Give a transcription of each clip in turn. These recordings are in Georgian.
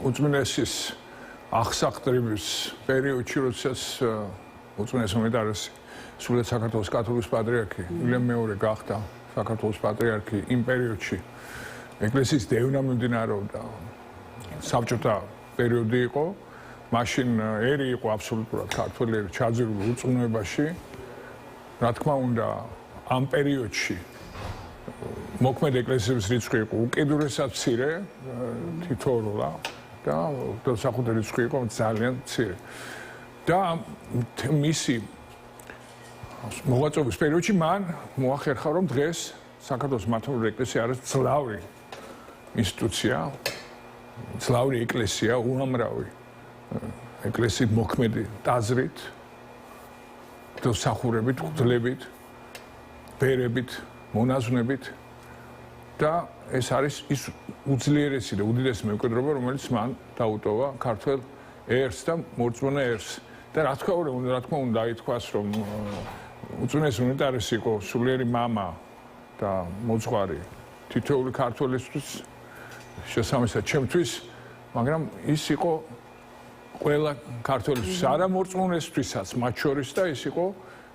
უწმინდესის აღსახტრების პერიოდში, როდესაც უწმინდეს უმეტარესი სულეთ საქართველოს კათოლიკის პატრიარქი ვილემ მეორე გახდა საქართველოს პატრიარქი იმ პერიოდში ეკლესიის დევნა მიმდინარეობდა საბჭოთა პერიოდი იყო მაშინ ერი იყო აბსოლუტურად ქართველი ერი ჩაძირული უწმუნებაში რა თქმა უნდა ამ პერიოდში მოქმედ ეკლესიების რიცხვი იყო უკიდურესად მცირე თითოეულა და საკუთარი რიცხვი იყო ძალიან მცირე და მისი მოღვაწეობის პერიოდში მან მოახერხა რომ დღეს საქართველოს მართლმადიდებლური ეკლესია არის ძლავრი ინსტიტუცია ძლავრი ეკლესია უამრავი ეკლესიით მოქმედი ტაძრით მსახურებით გვძლებით ბერებით მონაზვნებით და ეს არის ის უძლიერესი და უდიდესი მემკვიდრეობა რომელიც მან დაუტოვა ქართველ ერს და მორწმუნე ერს და რა თქმა უნდა ითქვას რომ უწმინდეს უნიტარესი იყო სულიერი მამა და მოძღვარი თითოეული ქართველისთვის შესაბამისად ჩემთვის მაგრამ ის იყო ყველა ქართველისთვის არა მორწმუნესთვისაც მათ შორის და ის იყო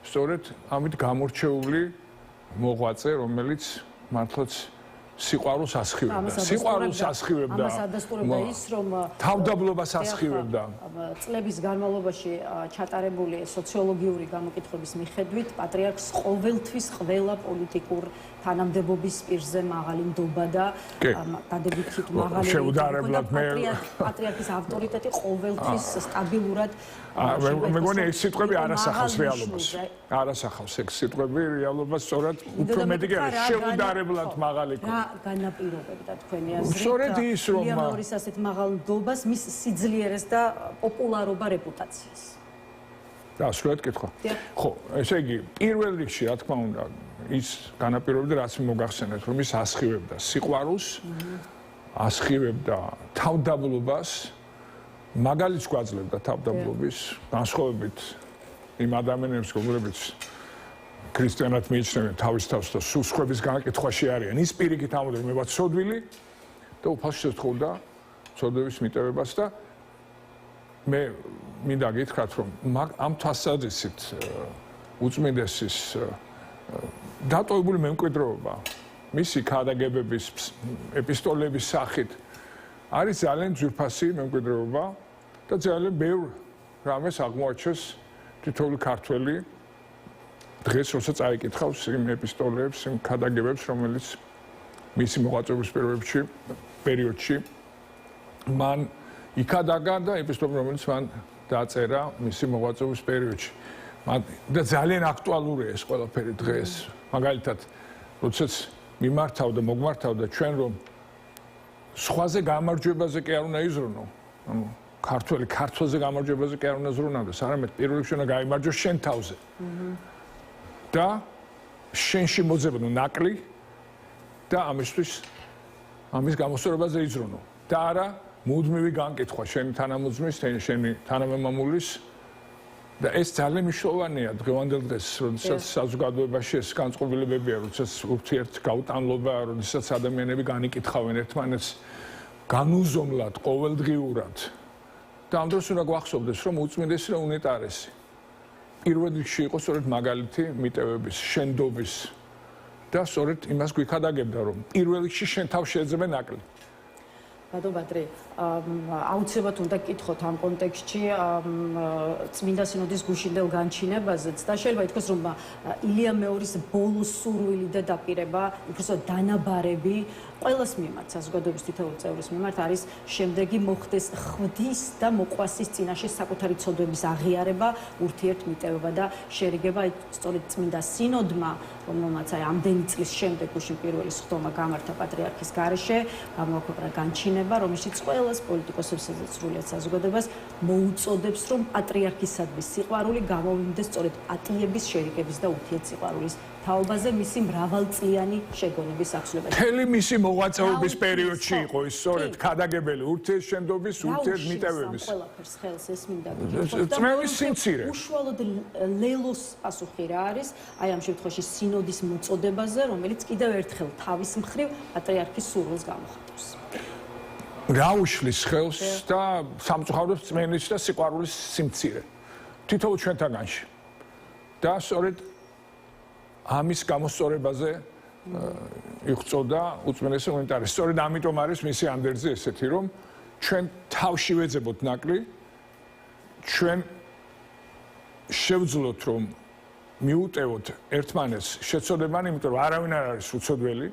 სწორედ ამით გამორჩეული მოღვაწე რომელიც მართლაც სიყვარულს ასხივებდა ამას ადასტურებდა ის რომ თავდაბლობას ასხივებდა წლების განმავლობაში ჩატარებული სოციოლოგიური გამოკითხების მიხედვით პატრიარქს ყოველთვის ყველა პოლიტიკურ თანამდებობის პირზე მაღალი ნდობა და დადებითით მაღალი შეუდარებლად მე პატრიარქის ავტორიტეტი ყოველთვის სტაბილურად მეგონი ეს სიტყვები არასახავს რეალობას არასახავს ეს სიტყვები რეალობას სწორად უფრო მეტი კი შეუდარებლად მაღალი რა განაპირობებდა თქვენი აზრით სწორედ ის რომ ლიამორის ასეთ მაღალ ნდობას მის სიძლიერეს და პოპულარობა რეპუტაციას და სულად კითხვა ხო ესე იგი პირველ რიგში რა თქმა უნდა ის განაპირობებდა რაც მოგახსენეთ რომ ის ასხივებდა სიყვარულს ასხივებდა თავდაბლობას მაგალითს გვაძლევდა თავდაბლობის განსხვავებით იმ ადამიანებს რომლებიც ქრისტიანად მიიჩნევენ თავის თავს და სულსხვების განკითხვაში არიან ის პირიქით ამოდენ მე ვარ ცოდვილი და უფალს შეძღოდა ცოდვების მიტევებას და მე მინდა გითხრათ რომ ამ თვალსაზრისით უწმინდესის დატოვებული მემკვიდრეობა მისი ქადაგებების ეპისტოლების სახით არის ძალიან ძვირფასი მემკვიდრეობა და ძალიან ბევრ რამეს აღმოაჩენს თითოეული ქართველი დღეს როცა წაიკითხავს იმ ეპისტოლეებს, იმ ქადაგებებს, რომელიც მისი მოღვაწეობის პერიოდში მან იქადაგა და ეპისტოლები, რომელიც მან დაწერა მისი მოღვაწეობის პერიოდში. და ძალიან აქტუალურია ეს ყველაფერი დღეს. მაგალითად, როდესაც მოგმართავდა ჩვენ რომ სხვაზე გამარჯვებაზე კი არ უნდა იზრუნო. ანუ ქართველზე გამარჯვებაზე კი არ უნდა ზრუნავდეს, არამედ პირველ რიგში უნდა გაიმარჯვოს შენ თავზე. და შენში მოძებნო ნაკლი და ამის გამოსწორებაზე იზრუნო და არა მუდმივი განკითხვა შენი თანამოძმის, შენი თანამემამულის და ეს ძალიან მნიშვნელოვანია დღევანდელ დღეს, როდესაც საზოგადოებაში ეს განწყობილებებია, როდესაც ურთიერთგაუტანლობაა, როდესაც ადამიანები განიკითხავენ ერთმანეთს განუზომლად, ყოველდღიურად. და ამ დროს უნდა გვახსოვდეს, რომ უწმინდესი და უნეტარესი პირველ რიგში იყო სწორედ მაგალითი მიტევების, შენდობის და სწორედ იმას გვიქადაგებდა, რომ პირველ რიგში შენ თავს შეეძებე ნაკლი. ბატონ ბადრი, აუცილებლად უნდა გკითხოთ ამ კონტექსტში წმინდა სინოდის გუშინდელ განჩინებაზეც და შეიძლება ითქვას, რომ ილია მეორის ბოლო სურვილი და დაპირება, უბრალოდ დანაბარები ყველას მიმართ, საზოგადოების თითოეული წევრის მიმართ არის შემდეგი მოხდეს ხვდის და მოყვასის წინაშე საკუთარი ცოდვების აღიარება, ურთიერთმიტევება და შერიგება, სწორედ წმინდა სინოდმა, რომელმაც ამდენი წლის შემდეგ გუშინ პირველი სხდომა გამართა პატრიარქის გარეშე, გამოაქვეყნა განჩინება, რომელშიც ყველას პოლიტიკოსებსაც და სრულიად საზოგადოებას მოუწოდებს, რომ პატრიარქისადმი სიყვარული გამოვიდეს სწორედ პატიების, შერიგების და ურთიერთსიყვარულის თაობაზე მისი მრავალწლიანი შეგონების აღსრულებაში. მთელი მისი მოღვაწეობის პერიოდში იყო ის სწორედ ქადაგებელი ურთიერთშენდობის, ურთიერთმიტევების. ყველაფერს ხელს ესმინდა. წმევის სიმცირე. უშუალოდ ლელოს პასუხი რა არის? აი ამ შემთხვევაში სინოდის მოწოდებაზე, რომელიც კიდევ ერთხელ თავის მხრივ პატრიარქის სურვილს გამოხატავს. რა უშლის ხელს და სამწუხაროდ წმენის და სიყვარულის სიმცირე თითოეულ ჩვენთაგანში და სწორედ ამის გამოსწორებაზე იღწოდა უწმენესი უნიტარი. სწორედ ამიტომ არის მისი ანდერძი ესეთი, რომ ჩვენ თავში ვეძებოთ ნაკლი, ჩვენ შევძლოთ, რომ მიუტევოთ ერთმანეთს შეცოდებანი, იმიტომ რომ არავინ არ არის უცოდველი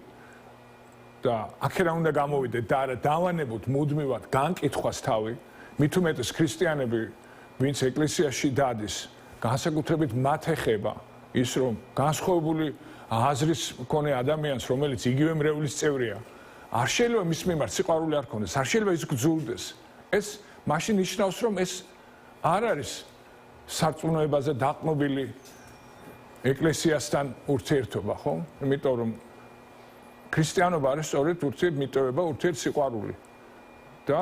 და აქედან უნდა გამოვიდეთ და არა დავანებოთ მუდმივად განკითხვას თავი, მით უმეტეს ქრისტიანები, ვინც ეკლესიაში დადის, განსაკუთრებით მათ ეხება ის, რომ განსხვავებული აზრის მქონე ადამიანს, რომელიც იგივე მრევლის წევრია, არ შეიძლება მის მიმართ სიყვარული არ ქონდეს, არ შეიძლება ის გძულდეს. ეს მაშინ ნიშნავს, რომ ეს არ არის სარწმუნოებაზე დაყრდნობილი ეკლესიასთან ურთიერთობა, ხო? იმიტომ რომ ქრისტიანობა არის სწორედ ურთიერთმიტოვება, ურთიერთსიყვარული. და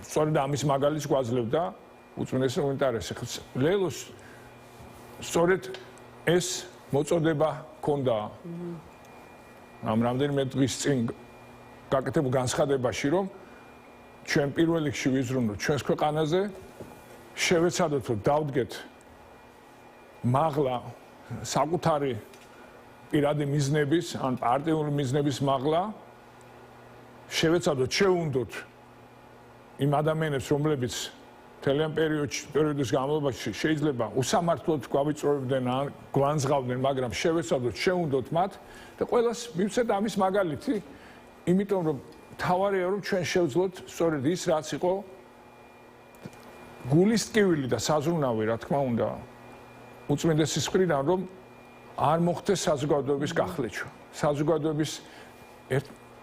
სწორედ ამის მაგალითს გვაძლევდა უწმენესი უნიტარესი. ლელოს სწორედ ეს მოწოდება ჰქონდა ამ რამდენიმე დღის წინ გაკეთებულ განცხადებაში, რომ ჩვენ პირველ რიგში ვიზრუნოთ ჩვენს ქვეყანაზე, შევეცადოთ, რომ დავდგეთ მაღლა საკუთარი პირადი მიზნების ან პარტიული მიზნების მაღლა, შევეცადოთ, შევუნდოთ იმ ადამიანებს, რომლებიც მთლიან პერიოდის განმავლობაში შეიძლება უსამართლოდ გვავიწროებდნენ ან გვანძღავდნენ, მაგრამ შევეცადოთ, შევუნდოთ მათ და ყველას მივცეთ ამის მაგალითი, იმიტომ რომ თავარია, რომ ჩვენ შევძლოთ სწორედ ის, რაც იყო გულის ტკივილი და საზრუნავი, რა თქმა უნდა, უწმიდესის მხრიდან, რომ არ მოხდეს საზოგადოების გახლეჩვა. საზოგადოების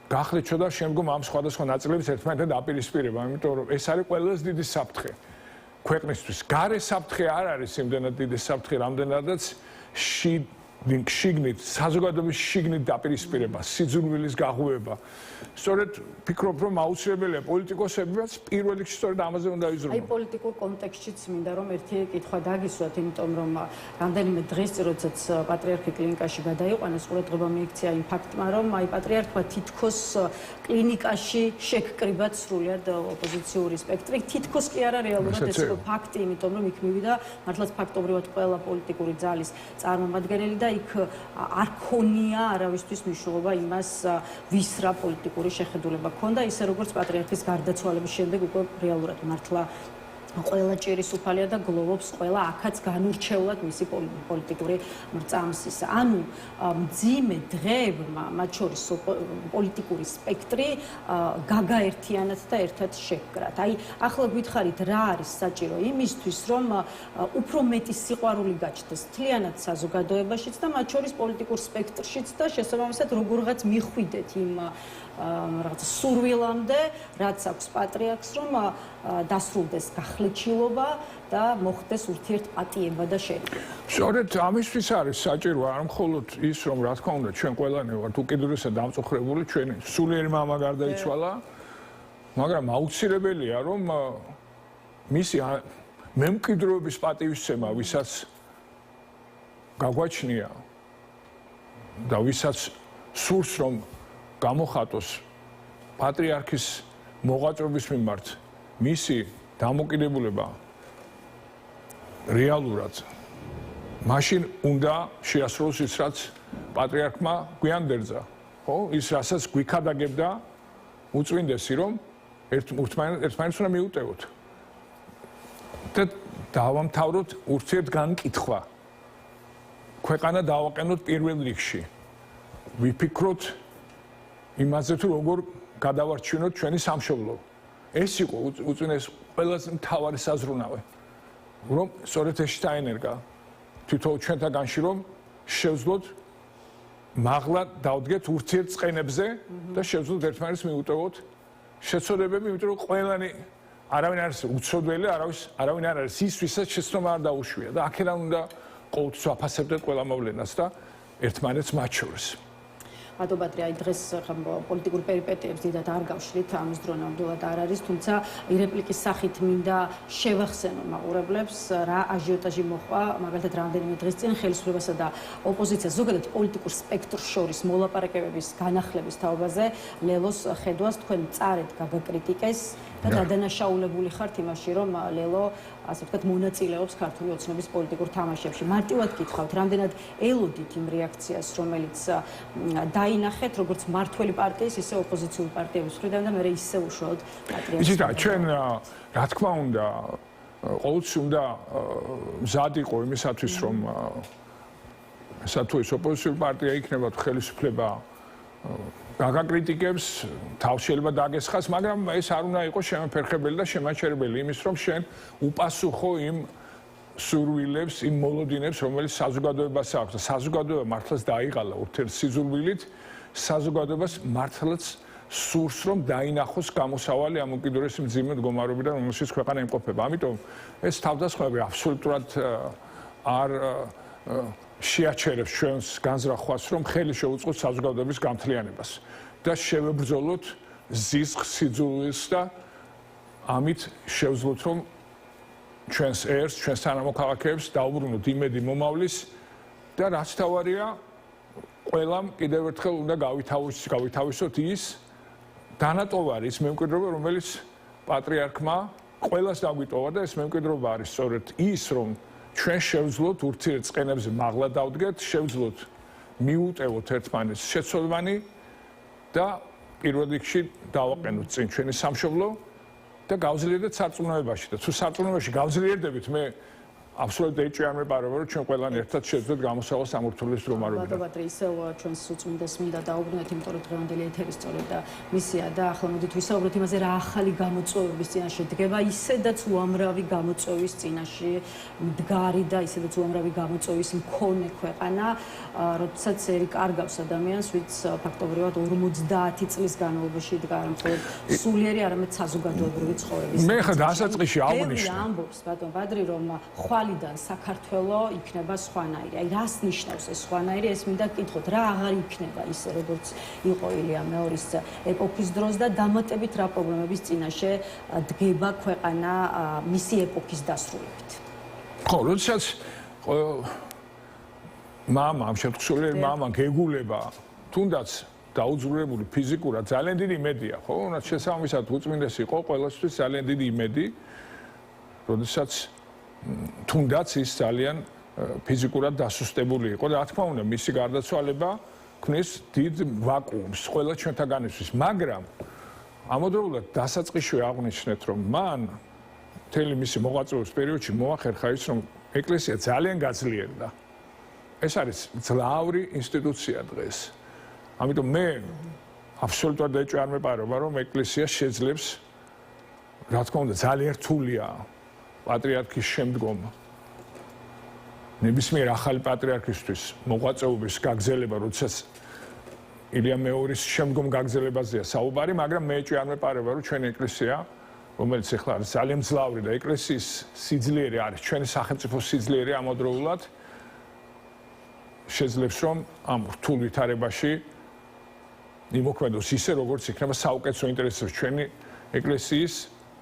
გახლეჩვა და შემდგომ ამ სხვადასხვა ნაწილების ერთმანეთთან დაპირისპირება, იმიტომ რომ ეს არის ყველაზე დიდი საფრთხე ქვეყნისთვის. გარე საფრთხე არ არის იმდენად დიდი საფრთხე, რამდენადაც შიგნით, საზოგადოების შიგნით დაპირისპირება, სიძულვილის გაღვივება. სწორედ ფიქრობ, რომ აუცილებელია პოლიტიკოსებიც პირველ რიგში სწორედ ამაზე უნდა იზრუნოს. აი პოლიტიკურ კონტექსტშიც მინდა რომ ერთი კითხვა დაგისვათ, იმიტომ რომ რამდენიმე დღის წინ, როდესაც პატრიარქი კლინიკაში გადაიყვანეს, ყურადღება მიიქცია იმ ფაქტმა, რომ აი პატრიარქმა თითქოს კლინიკაში შეკრიბა სრულიად ოპოზიციური სპექტრი. თითქოს კი არა რეალურად ეს იყო ფაქტი, იმიტომ რომ იქ მივიდა მართლაც ფაქტობრივად ყველა პოლიტიკური ძალის წარმომადგენელი და იქ არ ქონია არავისთვის მნიშვნელობა იმას, ვის რა პოლიტიკური შეხედულება ჰქონდა, ისე როგორც პატრიარქის გარდაცვალების შემდეგ უკვე რეალურად მართლა ყველა ჭირის უფალია და გლოვობს ყველა აქაც განურჩეულად მისი პოლიტიკური მრწამსის. ანუ მძიმე დღეებმა, მათ შორის პოლიტიკური სპექტრი გაგაერთიანათ და ერთად შეკრათ. აი, ახლა გითხარით, რა არის საჭირო იმისთვის, რომ უფრო მეტი სიყვარული გაჩნდეს მთლიანად საზოგადოებაშიც და მათ შორის პოლიტიკურ სპექტრშიც და შესაბამისად როგორღაც მიხვიდეთ იმ რაღაც სურვილამდე, რაც აქვს პატრიარქს, რომ დასრულდეს გახლეჩილობა და მოხდეს ურთიერთპატიება და შერიგება. სწორედ ამისთვის არის საჭირო არ მხოლოდ ის, რომ რა თქმა უნდა ჩვენ ყველანი ვართ უკიდურესად დამწუხრებული, ჩვენი სულიერი მამა გარდაიცვალა, მაგრამ აუცილებელია, რომ მისი მემკვიდრეობის პატივისცემა, ვისაც გაგვაჩნია და ვისაც სურს, რომ გამოხატოს პატრიარქის მოღვაწეობის მიმართ მისი დამოკიდებულება რეალურად მაშინ უნდა შეასრულოს ის, რაც პატრიარქმა გვიანდერძა, ხო? ის, რასაც გვიქადაგებდა უწმინდესი, რომ ერთმანეთს უნდა მიუტევოთ და დავამთავროთ ურთიერთგანკითხვა. ქვეყანა დავაყენოთ პირველ რიგში. ვიფიქროთ იმაზე, თუ როგორ გადავარჩინოთ ჩვენი სამშობლო. ეს იყო უწმინდეს ყველაზე მთავარი საზრუნავი, რომ სწორედ ეს დაენერგა თვითონ ჩვენთაგანში, რომ შევძლოთ მაღლა დავდგეთ ურთიერთწყენებზე და შევძლოთ ერთმანეთს მიუტევოთ შეცოდებები, იმიტომ რომ ყველანი არავინ არ არის უცოდველი, არავინ არ არის ის, ვისაც შეცდომა არ დაუშვია და აქედან უნდა ყოველთვის ვაფასებდეთ ყველა მოვლენას და ერთმანეთს მათ შორის. ბატონო ბატრი, აი დღეს პოლიტიკურ პერიპეტიებს დიდად არ გავშლით, ამის დრო ნამდვილად არ არის, თუმცა რეპლიკის სახით მინდა შევახსენო მაყურებლებს, რა აჟიოტაჟი მოხდა, მაგალითად რამდენიმე დღის წინ ხელისუფლებასა და ოპოზიციას ზოგადად პოლიტიკურ სპექტრს შორის მოლაპარაკებების განახლების თაობაზე ლელოს ხედვას თქვენ წარეთ გაგაკრიტიკეს და დადანაშაულებული ხართ იმაში, რომ ლელო ასე ვთქვათ მონაწილეობს ქართული ოცნების პოლიტიკურ თამაშებში. მარტივად გითხავთ, რამდენად ელოდით იმ რეაქციას, რომელიც დაინახეთ როგორც მმართველი პარტიის, ისე ოპოზიციური პარტიების მხრიდან და მე ისე უშუალოდ პატრიოტი. იცით რა, ჩვენ რა თქმა უნდა ყოველთვის უნდა მზად იყო იმისათვის, რომ სათუის ოპოზიციური პარტია იქნება ხელისუფლება გაგაკრიტიკებს, თავს შეიძლება დაგესხას, მაგრამ ეს არ უნდა იყოს შემოფერხებელი და შემაჩერებელი იმის, რომ შენ უპასუხო იმ სურვილებს, იმ მოლოდინებს, რომელიც საზოგადოებას აქვს და საზოგადოება მართლაც დაიღალა ურთიერთსიძულვილით, საზოგადოებას მართლაც სურს, რომ დაინახოს გამოსავალი ამ უკიდურესი მძიმე მდგომარეობიდან, რომელშიც ქვეყანა იმყოფება. ამიტომ ეს თავდასხმები აბსოლუტურად არ შეაჩერებს ჩვენს განზრახვას, რომ ხელი შეუწყოთ საზოგადოების გამთლიანებას და შევებრძოლოთ ზისხს, სიძულვილს და ამით შევძლოთ, რომ ჩვენს ერს, ჩვენს თანამოქალაქეებს დაუბრუნოთ იმედი მომავლის და რაც თავარია, ყველამ კიდევ ერთხელ უნდა გავითავისოთ ის დანატოვარი, ის მემკვიდრეობა, რომელიც პატრიარქმა ყველას დაგვიტოვა და ეს მემკვიდრეობა არის სწორედ ის, რომ ჩვენ შევძლოთ ურთიერთწყენებზე მაღლა დავდგეთ, შევძლოთ მიუტევოთ ერთმანეთს შეცდომანი და პირველ რიგში დავაყენოთ წინ ჩვენი სამშობლო და გავძლიერდეთ სარწმუნოებაში და თუ სარწმუნოებაში გავძლიერდებით, მე აბსოლუტურად ეჭვი არ მეპარება, რომ ჩვენ ყველანი ერთად შევძლებთ გამოსავალს ამ ურთულეს მდგომარეობიდან. ბატონო ბატრი, ისევ ჩვენს უწმინდეს მინდა დაუბრუნდეთ, იმიტომ რომ დღევანდელი ეთერი სწორედ და მისია და ახლა მოდით ვისაუბროთ იმაზე, რა ახალი გამოწვევების წინაშე დგება, ისედაც უამრავი გამოწვევის წინაშე მდგარი და ისედაც უამრავი გამოწვევის მქონე ქვეყანა, როდესაც ერი კარგავს ადამიანს, ვინც ფაქტობრივად 50 წლის განმავლობაში იდგა არ მხოლოდ სულიერი, არამედ საზოგადოებრივი ცხოვრების. მე ხა დასაწყისში აღნიშნე. ამბობს ბატონო ბატრი, რომ ხვალიდან საქართველო იქნება სხვანაირი. აი რას ნიშნავს ეს სხვანაირი? ეს მინდა გკითხოთ, რა აღარ იქნება ისე, როგორც იყო ილია მეორის ეპოქის დროს და დამატებით რა პრობლემების წინაშე დგება ქვეყანა მისი ეპოქის დასრულებით. ხო, როდესაც მამა, ამ შემთხვევაში მამა გეგულება, თუნდაც დაუძღვრებული ფიზიკურად ძალიან დიდი იმედია, ხო? რაც შესაბამისად უწმინდეს იყო ყველასთვის ძალიან დიდი იმედი, როდესაც თუნდაც ის ძალიან ფიზიკურად დასუსტებული იყო და რა თქმა უნდა მისი გარდაცვალება ქმნის დიდ ვაკუუმს ყველა ჩვენთაგანისთვის, მაგრამ ამოდროულად დასაწყისში აღნიშნეთ, რომ მან მთელი მისი მოღვაწეობის პერიოდში მოახერხა ის, რომ ეკლესია ძალიან გაძლიერდა. ეს არის ძლავრი ინსტიტუცია დღეს. ამიტომ მე აბსოლუტურად ეჭვი არ მეპარება, რომ ეკლესია შეძლებს, რა თქმა უნდა, ძალიან რთულია პატრიარქის შემდგომ ნებისმიერ ახალი პატრიარქისთვის მოღვაწეობის გაგრძელება, როდესაც ილია მეორის შემდგომ გაგრძელებაზეა საუბარი, მაგრამ მე ეჭვი არ მეპარება, რომ ჩვენი ეკლესია, რომელიც ახლა არის ძალიან მძლავრი და ეკლესიის სიძლიერე არის ჩვენი სახელმწიფოს სიძლიერე ამავდროულად შეძლებს, რომ ამ რთულ ვითარებაში იმოქმედოს ისე, როგორც იქნება საუკეთესო ინტერესებში ჩვენი ეკლესიის,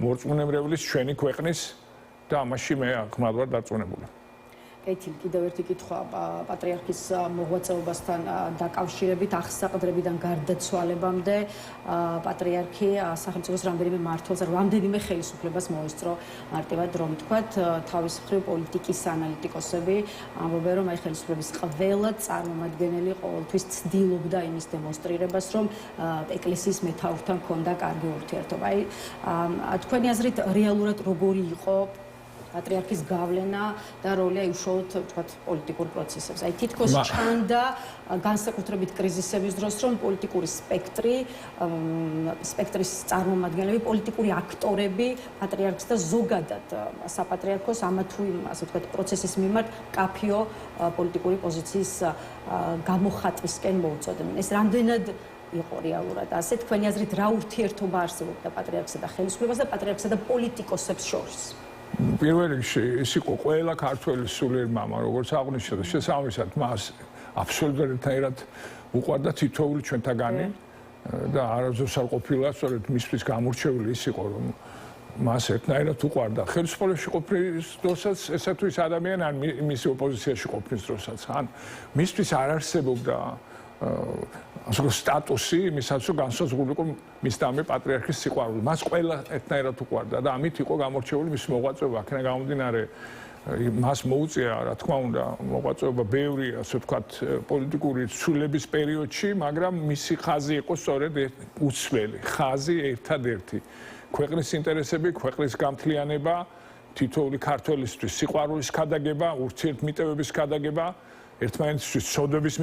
მორწმუნეებლის, ჩვენი ქვეყნის და ამაში მე ხმალვარ დარწმუნებული. კეთილი, კიდევ ერთი კითხვა პატრიარქის მოღვაწეობასთან დაკავშირებით, აღსაყდრებიდან გარდაცვალებამდე პატრიარქი სახელმწიფოს რამდენიმე მმართველს, რამდენიმე ხელისუფლებას მოესწრო, მარტივად რომ ვთქვათ, თავის მხრივ პოლიტიკის ანალიტიკოსები ამბობენ, რომ აი ხელისუფლების ყველა წარმომადგენელი ყოველთვის ცდილობდა იმის დემონსტრირებას, რომ ეკლესიის მეთაურთან ჰქონდა კარგი ურთიერთობა. აი თქვენი აზრით რეალურად როგორი იყო პატრიარქის გავლენა და როლი აი უშუალოდ ვთქვათ პოლიტიკურ პროცესებში. აი თითქოს ჩანდა განსაკუთრებით კრიზისების დროს, რომ პოლიტიკური სპექტრის წარმომადგენლები, პოლიტიკური აქტორები პატრიარქს და ზოგადად საპატრიარქოს ამა თუ იმ ასე ვთქვათ პროცესის მიმართ კაფიო პოლიტიკური პოზიციის გამოხატვისკენ მოუწოდნენ. ეს რამდენად იყო რეალურად ასე თქვენი აზრით რა ურთიერთობა არსებობდა პატრიარქსა და ხელისუფლებას და პატრიარქსა და პოლიტიკოსებს შორის? პირველ რიგში ის იყო ყველა ქართველი სულიერ მამა, როგორც აღნიშნეთ, შესაბამისად მას აბსოლუტურად უყვარდა თითოეული ჩვენთაგანი და არასდროს არ ყოფილა სწორედ მისთვის გამორჩეული ის იყო რომ მას ერთნაირად უყვარდა ხელისუფლებაში ყოფნის დროსაც ესა თუ ის ადამიანი ან მისი ოპოზიციაში ყოფნის დროსაც ან მისთვის არ არსებობდა ასე სტატუსი იმისაც რომ განსაზღვრული იყო მის დამე პატრიარქის სიყვარული მას ყველა ერთნაირად უყვარდა და ამით იყო გამორჩეული მის მოღვაწეობა აქედან გამომდინარე მას მოუწია რა თქმა უნდა მოღვაწეობა ბევრი ასე ვთქვათ პოლიტიკური ცვლილების პერიოდში მაგრამ მისი ხაზი იყო სწორედ უცვლელი ხაზი ერთადერთი ქვეყნის ინტერესები ქვეყნის გამთლიანება თითოეული ქართველისთვის სიყვარულის ქადაგება ურთიერთმიტევების ქადაგება ერთმანეთისთვის ცოდვების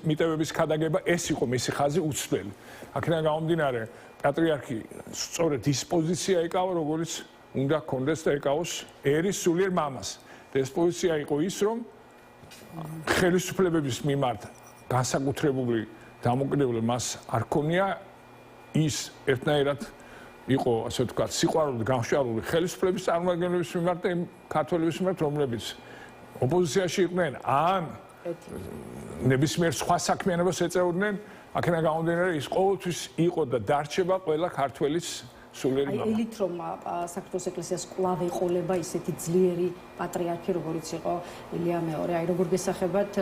მიტევების ქადაგება ეს იყო მისი ხაზი უცვლელი აქედან გამომდინარე პატრიარქი სწორედ ის პოზიცია ეკავა როგორც უნდა კონდეს და ეკავოს ერის სულიერ მამას ეს პოზიცია იყო ის რომ ხელისუფლებების მიმართ განსაკუთრებული დამოკიდებული მას არ ქონია ის ერთნაირად იყო ასე ვთქვათ სიყვარულით გამშვალული ხელისუფლების წარმომადგენლების მიმართ და იმ ქართველების მიმართ რომლებიც ოპოზიციაში იყვნენ ან ნებისმიერ სხვა საქმიანობას ეწეოდნენ აქედან გამომდინარე ის ყოველთვის იყო და დარჩება ყველა ქართველის სულიერი მამა. ელით რომ საქართველოს ეკლესიას კვლავ ეყოლება ისეთი ძლიერი პატრიარქი როგორც იყო ილია მეორე აი როგორ გესახებათ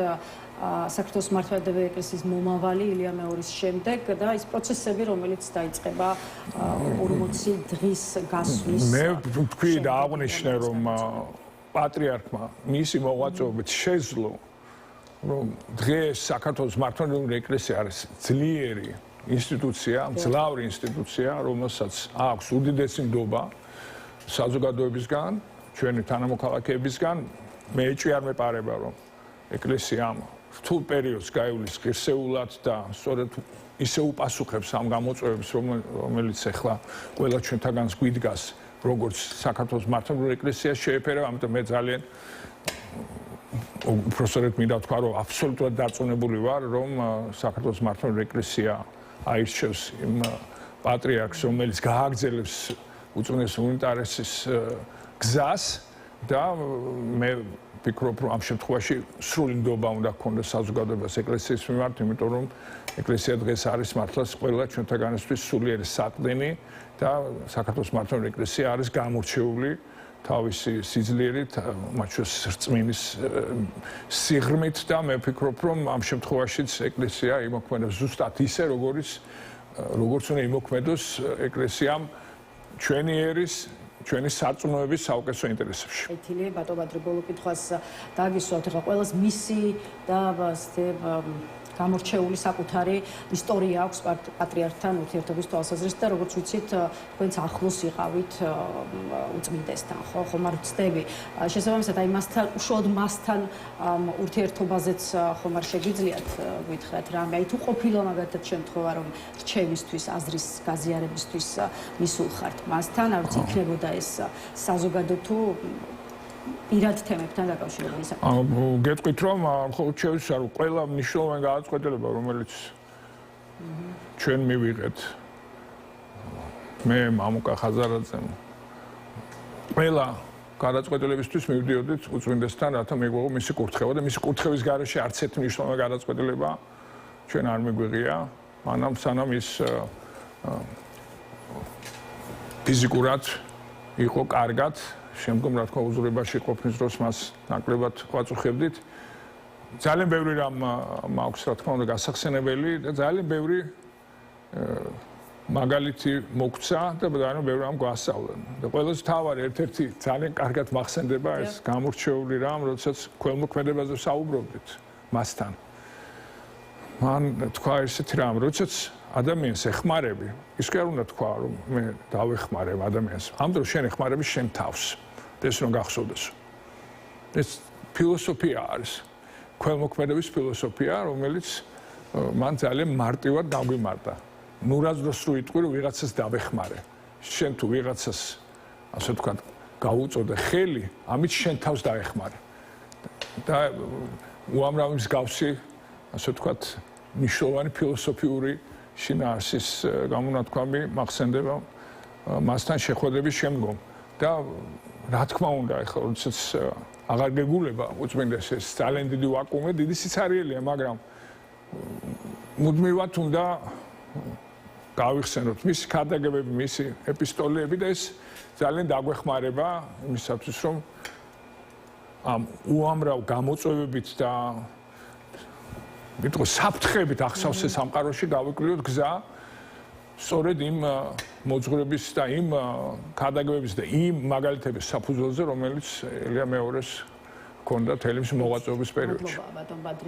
საქართველოს მართლმადიდებელი ეკლესიის მომავალი ილია მეორის შემდეგ და ის პროცესები რომელიც დაიწყება 40 დღის გასვლის მე თქვი და აღნიშნე რომ პატრიარქმა მისი მოღვაწეობით შეძლო რომ დღეს საქართველოს მართლმადიდებელი ეკლესია არის ძლიერი ინსტიტუცია, მძლავრი ინსტიტუცია, რომელსაც აქვს უდიდესი ნდობა საზოგადოებისგან, ჩვენი თანამოქალაქეებისგან, მე ეჭვი არ მეპარება რომ ეკლესიამ რთულ პერიოდს გაივლის ღირსეულად და სწორედ ისე უპასუხებს ამ გამოწვევებს, რომელიც ახლა ყველა ჩვენთაგანს გვიდგას, როგორც საქართველოს მართლმადიდებელი ეკლესიას შეეფერა, ამიტომ მე ძალიან უბრალოდ მინდა ვთქვა, რომ აბსოლუტურად დარწმუნებული ვარ, რომ საქართველოს მართლმადიდებელი ეკლესია აირჩევს იმ პატრიარქს, რომელიც გააგრძელებს უწმიდეს უნიტარესის გზას და მე ვფიქრობ, რომ ამ შემთხვევაში სრული ნდობა უნდა გქონდეს საზოგადოებას ეკლესიის მიმართ, იმიტომ რომ ეკლესია დღეს არის მართლაც ყველა ჩვენთაგანისთვის სულიერი საყრდენი და საქართველოს მართლმადიდებელი ეკლესია არის გამორჩეული თავისი სიძლიერით, მათ შორის რწმენის სიღრმით და მე ვფიქრობ, რომ ამ შემთხვევაშიც ეკლესია იმოქმედებს ზუსტად ისე, როგორც უნდა იმოქმედოს ეკლესიამ ჩვენი ერის, ჩვენი სარწმუნოების საუკეთესო ინტერესებში. ეთილი ბატონბადრი ბოლო კითხვას დაგისვათ, ახლა ყველას მისი და გამორჩეული საკუთარი ისტორია აქვს პატრიარქთან ურთიერთობის თვალსაზრისით და როგორც ვიცით, თქვენც ახლოს იყავით უწმინდესთან, ხო? ხომ არ ვცდები. შესაბამისად, აი მასთან, უშუალოდ მასთან ურთიერთობაზეც ხომ არ შეგიძლიათ გითხრათ რამე. აი თუ ყოფილა მაგათაც შემთხვევა, რომ რჩევისთვის, აზრის გაზიარებისთვის მისულ ხართ მასთან, არ ვიცი, იქნებოდა ეს საზოგადო თუ პირად თემებთან დაკავშირებული საკითხი. გეტყვით რომ მხოლოდ შევისვა რომ ყველა მნიშვნელოვანი გადაწყვეტილება რომელიც ჩვენ მივიღეთ მე მამუკა ხაზარაძემ ყველა გადაწყვეტილებისთვის მივდიოდით უწმინდესთან რათა მიგვიღო მისი კურთხევა და მისი კურთხევის გარეშე არც ერთი მნიშვნელოვანი გადაწყვეტილება ჩვენ არ მიგვიღია მანამ სანამ ის ფიზიკურად იყო კარგად შემდგომ რა თქმა უზრუნველობაში ყოფნის დროს მას ნაკლებად ვაწუხებდით. ძალიან ბევრი რამ მაქვს რა თქმა უნდა გასახსენებელი და ძალიან ბევრი მაგალითი მოგცა და ძალიან ბევრი რამ გვასწავლა. და ყველაზე მთავარი ერთ-ერთი ძალიან კარგად მახსენდება ეს გამორჩეული რამ, როდესაც ქველმოქმედებაზე საუბრობდით მასთან. მან თქვა ესეთი რამ, როდესაც ადამიანს ეხმარები, ის კი არ უნდა თქვა რომ მე დავეხმარებ ადამიანს. ამ დროს შენ ეხმარები შენ თავს. ეს რომ გახსოვდეს. ეს ფილოსოფია არის. ქველმოქმედების ფილოსოფია, რომელიც მან ძალიან მარტივად დაგვიმარტა. ნუ რაც დროს რო იტყვი რომ ვიღაცას დავეხმარე. შენ თუ ვიღაცას ასე ვთქვათ, გაუწოდე ხელი, ამით შენ თავს დაეხმარე. და უამრავი მსგავსი ასე ვთქვათ, მნიშვნელოვანი ფილოსოფიური შინაარსის გამონათქვამი მახსენდება მასთან შეხვედრების შემდგომ. და რა თქმა უნდა, ახლა როდესაც აღარ გეგულება უწმინდეს ეს ძალიან დიდი ვაკუუმი, დიდი სიცარიელია, მაგრამ მუდმივად უნდა გავიხსენოთ მისი ქადაგებები, მისი ეპისტოლეები და ეს ძალიან დაგვეხმარება იმისათვის, რომ ამ უამრავ გამოწვევებით და მითხო საფრთხებით ახსავსე სამყაროში გავიკვლიოთ გზა სწორედ იმ მოძღვრების და იმ ქადაგებების და იმ მაგალითების საფუძველზე, რომელიც ელია მეორეს ჰქონდა თელიმის მოღვაწეობის პერიოდში. მადლობა ბატონ ბადრი.